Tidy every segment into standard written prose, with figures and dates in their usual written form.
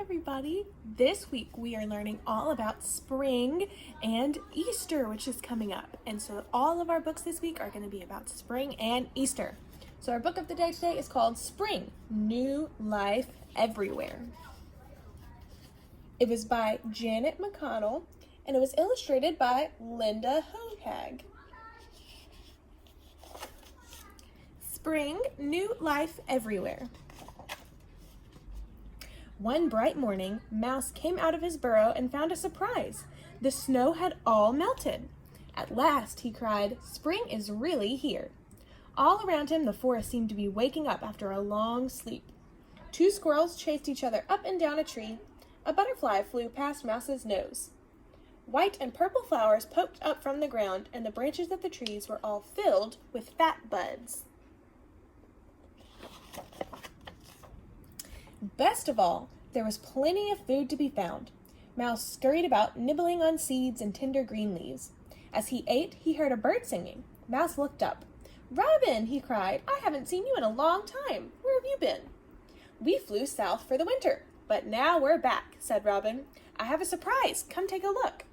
everybody. This week we are learning all about spring and Easter, which is coming up. And so all of our books this week are going to be about spring and Easter. So our book of the day today is called Spring, New Life Everywhere. It was by Janet McConnell and it was illustrated by Linda Hoag. Spring, New Life Everywhere. One bright morning, Mouse came out of his burrow and found a surprise. The snow had all melted. At last, he cried, "Spring is really here." All around him, the forest seemed to be waking up after a long sleep. Two squirrels chased each other up and down a tree. A butterfly flew past Mouse's nose. White and purple flowers poked up from the ground, and the branches of the trees were all filled with fat buds. Best of all, there was plenty of food to be found. Mouse scurried about, nibbling on seeds and tender green leaves. As he ate, he heard a bird singing. Mouse looked up. "Robin," he cried, "I haven't seen you in a long time. Where have you been?" "We flew south for the winter, but now we're back," said Robin. "I have a surprise. Come take a look."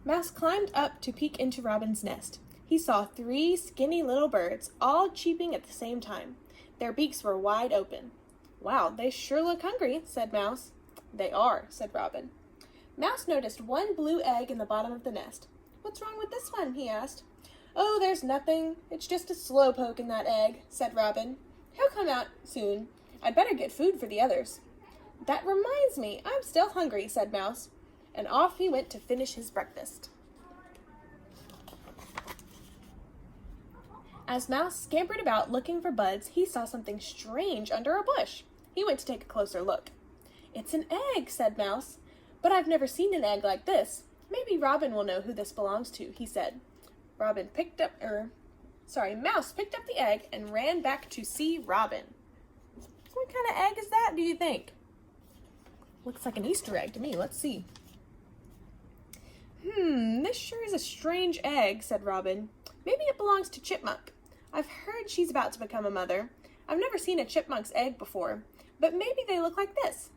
Mouse climbed up to peek into Robin's nest. He saw three skinny little birds, all cheeping at the same time. Their beaks were wide open. "Wow, they sure look hungry," said Mouse. "They are," said Robin. Mouse noticed one blue egg in the bottom of the nest. "What's wrong with this one?" he asked. "Oh, there's nothing. It's just a slowpoke in that egg," said Robin. "He'll come out soon. I'd better get food for the others." "That reminds me, I'm still hungry," said Mouse. And off he went to finish his breakfast. As Mouse scampered about looking for buds, he saw something strange under a bush. He went to take a closer look. "It's an egg," said Mouse. "But I've never seen an egg like this. Maybe Robin will know who this belongs to," he said. Mouse picked up the egg and ran back to see Robin. "What kind of egg is that, do you think?" "Looks like an Easter egg to me. Let's see." This sure is a strange egg," said Robin. "Maybe it belongs to Chipmunk. I've heard she's about to become a mother. I've never seen a chipmunk's egg before, but maybe they look like this."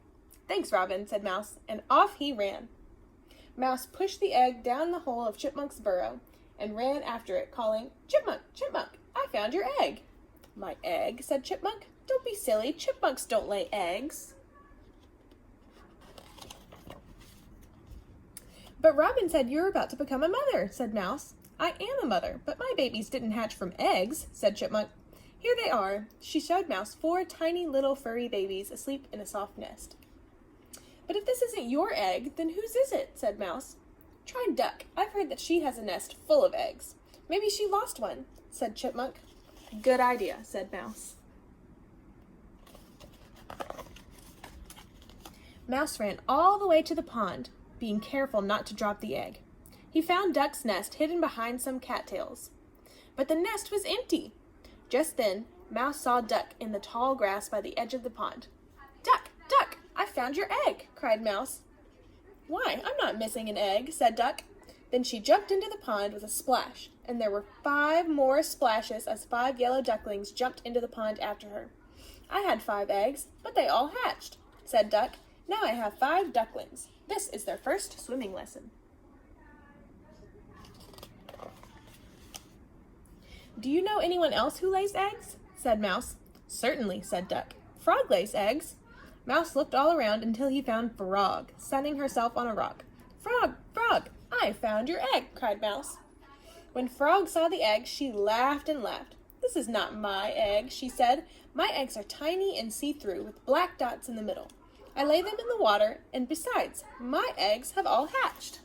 "Thanks, Robin," said Mouse, and off he ran. Mouse pushed the egg down the hole of Chipmunk's burrow and ran after it, calling, "Chipmunk, Chipmunk, I found your egg." "My egg?" said Chipmunk. "Don't be silly. Chipmunks don't lay eggs." "But Robin said you were about to become a mother," said Mouse. "I am a mother, but my babies didn't hatch from eggs," said Chipmunk. "Here they are." She showed Mouse 4 tiny little furry babies asleep in a soft nest. "But if this isn't your egg, then whose is it?" said Mouse. "Try Duck. I've heard that she has a nest full of eggs. Maybe she lost one," said Chipmunk. "Good idea," said Mouse. Mouse ran all the way to the pond, being careful not to drop the egg. He found Duck's nest hidden behind some cattails. But the nest was empty. Just then, Mouse saw Duck in the tall grass by the edge of the pond. "Duck, Duck, I found your egg," cried Mouse. "Why, I'm not missing an egg," said Duck. Then she jumped into the pond with a splash, and there were 5 more splashes as 5 yellow ducklings jumped into the pond after her. "I had 5 eggs, but they all hatched," said Duck. "Now I have 5 ducklings. This is their first swimming lesson." "Do you know anyone else who lays eggs?" said Mouse. "Certainly," said Duck. "Frog lays eggs." Mouse looked all around until he found Frog, sunning herself on a rock. "Frog, Frog, I found your egg," cried Mouse. When Frog saw the egg, she laughed and laughed. "This is not my egg," she said. "My eggs are tiny and see-through with black dots in the middle. I lay them in the water, and besides, my eggs have all hatched."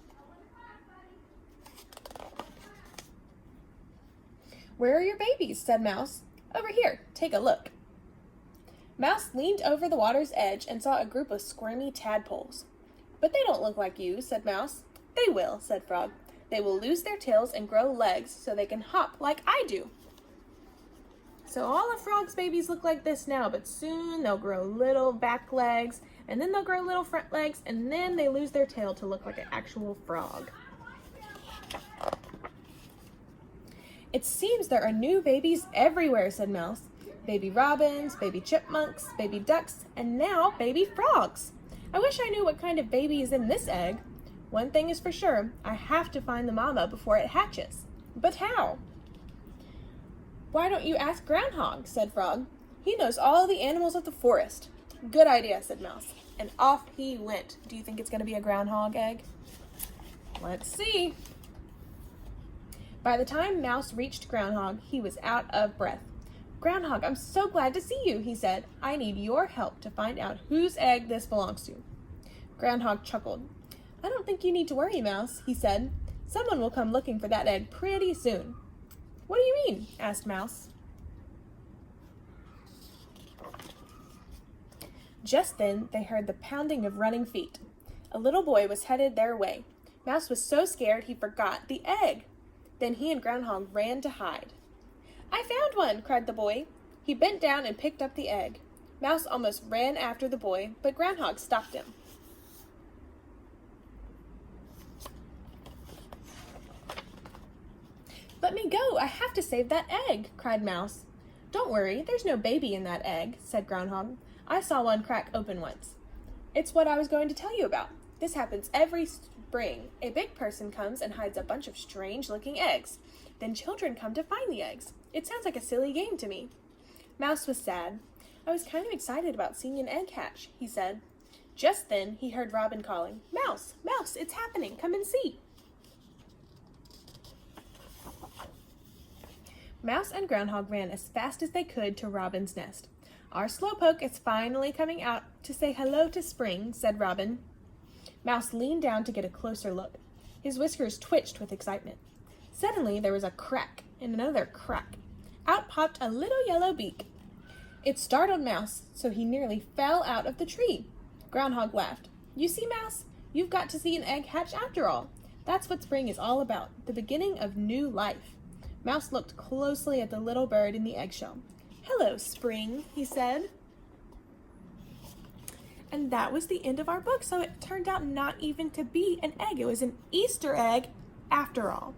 "Where are your babies?" said Mouse. "Over here, take a look." Mouse leaned over the water's edge and saw a group of squirmy tadpoles. "But they don't look like you," said Mouse. "They will," said Frog. "They will lose their tails and grow legs so they can hop like I do." So all of Frog's babies look like this now, but soon they'll grow little back legs, and then they'll grow little front legs, and then they lose their tail to look like an actual frog. "It seems there are new babies everywhere," said Mouse. Baby robins, baby chipmunks, baby ducks, and now baby frogs. I wish I knew what kind of baby is in this egg. One thing is for sure, I have to find the mama before it hatches. But how? Why don't you ask Groundhog, said Frog. He knows all the animals of the forest. Good idea, said Mouse. And off he went. Do you think it's going to be a groundhog egg? Let's see. By the time Mouse reached Groundhog, he was out of breath. Groundhog, I'm so glad to see you, he said. I need your help to find out whose egg this belongs to. Groundhog chuckled. I don't think you need to worry, Mouse, he said. Someone will come looking for that egg pretty soon. What do you mean? Asked Mouse. Just then, they heard the pounding of running feet. A little boy was headed their way. Mouse was so scared he forgot the egg. Then he and Groundhog ran to hide. I found one, cried the boy. He bent down and picked up the egg. Mouse almost ran after the boy, but Groundhog stopped him. Let me go, I have to save that egg, cried Mouse. Don't worry, there's no baby in that egg, said Groundhog. I saw one crack open once. It's what I was going to tell you about. This happens every spring. A big person comes and hides a bunch of strange-looking eggs. Then children come to find the eggs. It sounds like a silly game to me. Mouse was sad. I was kind of excited about seeing an egg hatch, he said. Just then, he heard Robin calling, Mouse, Mouse, it's happening, come and see. Mouse and Groundhog ran as fast as they could to Robin's nest. Our Slowpoke is finally coming out to say hello to spring, said Robin. Mouse leaned down to get a closer look. His whiskers twitched with excitement. Suddenly, there was a crack and another crack. Out popped a little yellow beak. It startled Mouse, so he nearly fell out of the tree. Groundhog laughed. You see, Mouse, you've got to see an egg hatch after all. That's what spring is all about, the beginning of new life. Mouse looked closely at the little bird in the eggshell. Hello, Spring, he said. And that was the end of our book, so it turned out not even to be an egg. It was an Easter egg after all.